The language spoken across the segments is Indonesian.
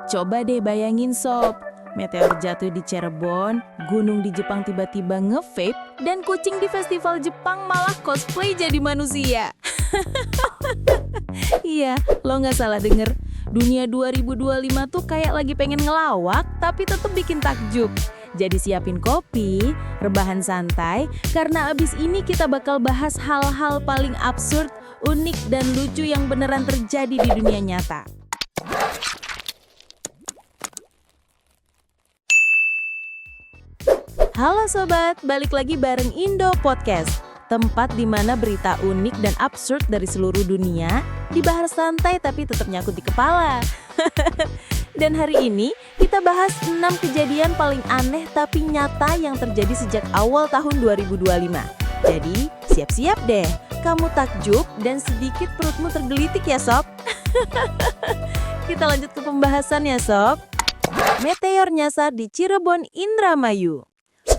Coba deh bayangin sob, meteor jatuh di Cirebon, gunung di Jepang tiba-tiba nge-vape, dan kucing di festival Jepang malah cosplay jadi manusia. Iya, lo nggak salah denger. Dunia 2025 tuh kayak lagi pengen ngelawak, tapi tetap bikin takjub. Jadi siapin kopi, rebahan santai, karena abis ini kita bakal bahas hal-hal paling absurd, unik, dan lucu yang beneran terjadi di dunia nyata. Halo sobat, balik lagi bareng Indo Podcast, tempat di mana berita unik dan absurd dari seluruh dunia dibahas santai tapi tetap nyangkut di kepala. Dan hari ini kita bahas 6 kejadian paling aneh tapi nyata yang terjadi sejak awal tahun 2025. Jadi siap-siap deh, kamu takjub dan sedikit perutmu tergelitik ya sob. Kita lanjut ke pembahasan ya sob. Meteor nyasar di Cirebon, Indramayu.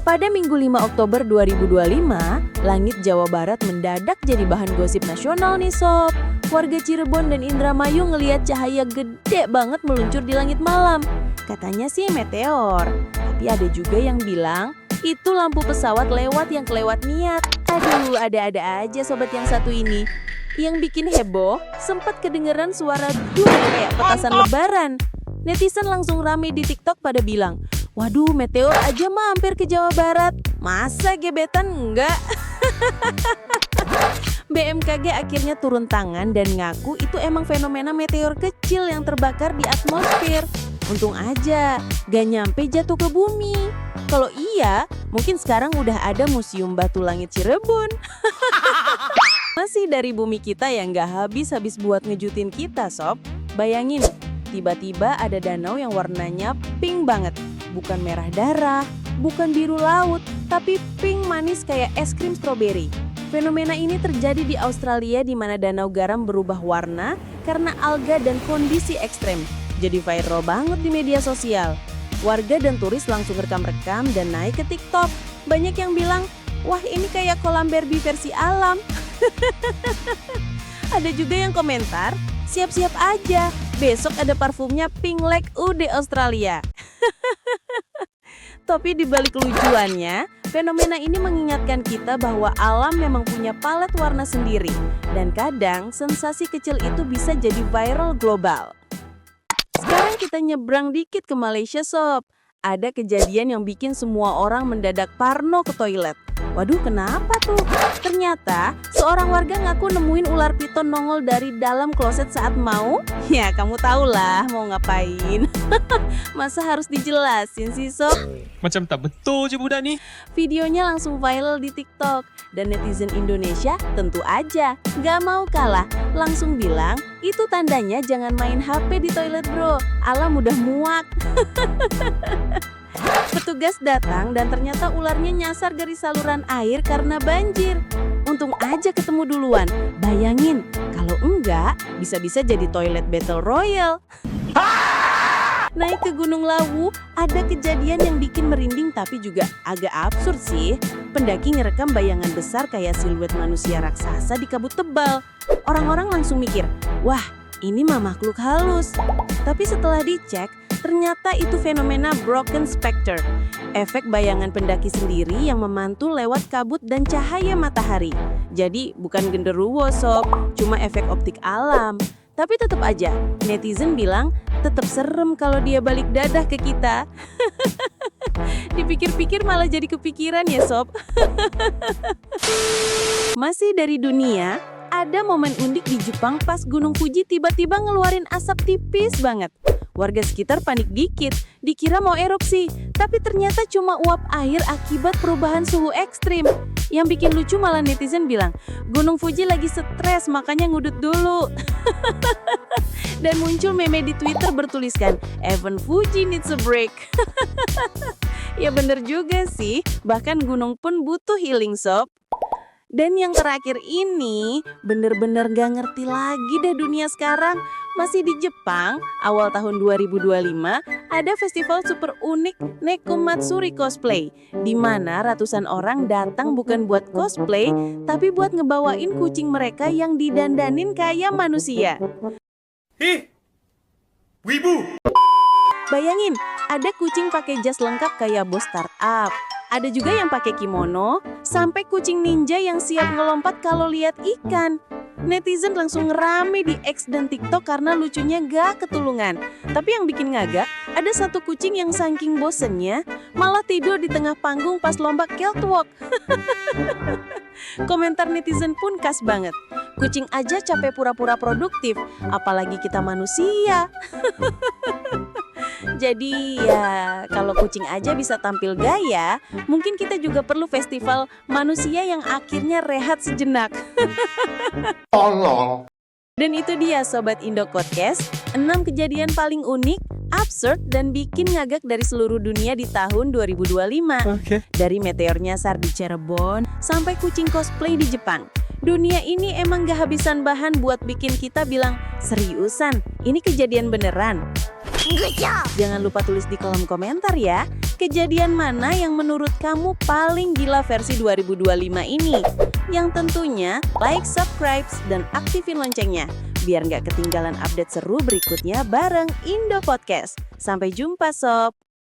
Pada Minggu 5 Oktober 2025, langit Jawa Barat mendadak jadi bahan gosip nasional nih sob. Warga Cirebon dan Indramayu ngelihat cahaya gede banget meluncur di langit malam. Katanya sih meteor, tapi ada juga yang bilang itu lampu pesawat lewat yang kelewat niat. Aduh, ada-ada aja sobat yang satu ini. Yang bikin heboh, sempat kedengeran suara duh kayak petasan lebaran. Netizen langsung rame di TikTok pada bilang, waduh, meteor aja mah hampir ke Jawa Barat. Masa gebetan enggak? BMKG akhirnya turun tangan dan ngaku itu emang fenomena meteor kecil yang terbakar di atmosfer. Untung aja, gak nyampe jatuh ke bumi. Kalau iya, mungkin sekarang udah ada museum batu langit Cirebon. Masih dari bumi kita yang gak habis-habis buat ngejutin kita sob. Bayangin, tiba-tiba ada danau yang warnanya pink banget. Bukan merah darah, bukan biru laut, tapi pink manis kayak es krim stroberi. Fenomena ini terjadi di Australia di mana danau garam berubah warna karena alga dan kondisi ekstrem. Jadi viral banget di media sosial. Warga dan turis langsung rekam-rekam dan naik ke TikTok. Banyak yang bilang, wah ini kayak kolam Barbie versi alam. Ada juga yang komentar, siap-siap aja, besok ada parfumnya Pink Lake di Australia. Tapi di balik lucuannya, fenomena ini mengingatkan kita bahwa alam memang punya palet warna sendiri. Dan kadang sensasi kecil itu bisa jadi viral global. Sekarang kita nyebrang dikit ke Malaysia sob. Ada kejadian yang bikin semua orang mendadak parno ke toilet. Waduh, kenapa tuh? Ternyata seorang warga ngaku nemuin ular piton nongol dari dalam kloset saat mau. Ya, kamu tahulah mau ngapain. Masa harus dijelasin sih sob? Macam tak betul je budak ni. Videonya langsung viral di TikTok. Dan netizen Indonesia tentu aja gak mau kalah. Langsung bilang, itu tandanya jangan main HP di toilet bro. Alam udah muak. Petugas datang dan ternyata ularnya nyasar garis saluran air karena banjir. Untung aja ketemu duluan. Bayangin, kalau enggak bisa-bisa jadi toilet battle royale. Naik ke Gunung Lawu, ada kejadian yang bikin merinding tapi juga agak absurd sih. Pendaki ngerekam bayangan besar kayak siluet manusia raksasa di kabut tebal. Orang-orang langsung mikir, wah ini mah makhluk halus. Tapi setelah dicek, ternyata itu fenomena broken specter. Efek bayangan pendaki sendiri yang memantul lewat kabut dan cahaya matahari. Jadi bukan genderuwo sob, cuma efek optik alam. Tapi tetap aja, netizen bilang tetap serem kalau dia balik dadah ke kita. Dipikir-pikir malah jadi kepikiran ya sob. Masih dari dunia, ada momen unik di Jepang pas Gunung Fuji tiba-tiba ngeluarin asap tipis banget. Warga sekitar panik dikit, dikira mau erupsi, tapi ternyata cuma uap air akibat perubahan suhu ekstrim. Yang bikin lucu malah netizen bilang, Gunung Fuji lagi stres makanya ngudut dulu. Dan muncul meme di Twitter bertuliskan, even Fuji needs a break. Ya bener juga sih, bahkan gunung pun butuh healing sob. Dan yang terakhir ini, bener-bener gak ngerti lagi deh dunia sekarang. Masih di Jepang, awal tahun 2025, ada festival super unik Nekomatsuri Cosplay, di mana ratusan orang datang bukan buat cosplay, tapi buat ngebawain kucing mereka yang didandanin kayak manusia. Wibu! Bayangin, ada kucing pakai jas lengkap kayak bos startup. Ada juga yang pakai kimono, sampai kucing ninja yang siap ngelompat kalau lihat ikan. Netizen langsung rame di X dan TikTok karena lucunya gak ketulungan. Tapi yang bikin ngagak, ada satu kucing yang saking bosennya, malah tidur di tengah panggung pas lomba catwalk. Komentar netizen pun khas banget. Kucing aja capek pura-pura produktif, apalagi kita manusia. Jadi ya, kalau kucing aja bisa tampil gaya, mungkin kita juga perlu festival manusia yang akhirnya rehat sejenak. Tolong. Dan itu dia Sobat Indo Podcast, 6 kejadian paling unik, absurd, dan bikin ngagak dari seluruh dunia di tahun 2025. Oke. Dari meteor nyasar di Cirebon, sampai kucing cosplay di Jepang. Dunia ini emang gak habisan bahan buat bikin kita bilang, seriusan, ini kejadian beneran? Jangan lupa tulis di kolom komentar ya, kejadian mana yang menurut kamu paling gila versi 2025 ini? Yang tentunya like, subscribe, dan aktifin loncengnya, biar nggak ketinggalan update seru berikutnya bareng Indo Podcast. Sampai jumpa Sob!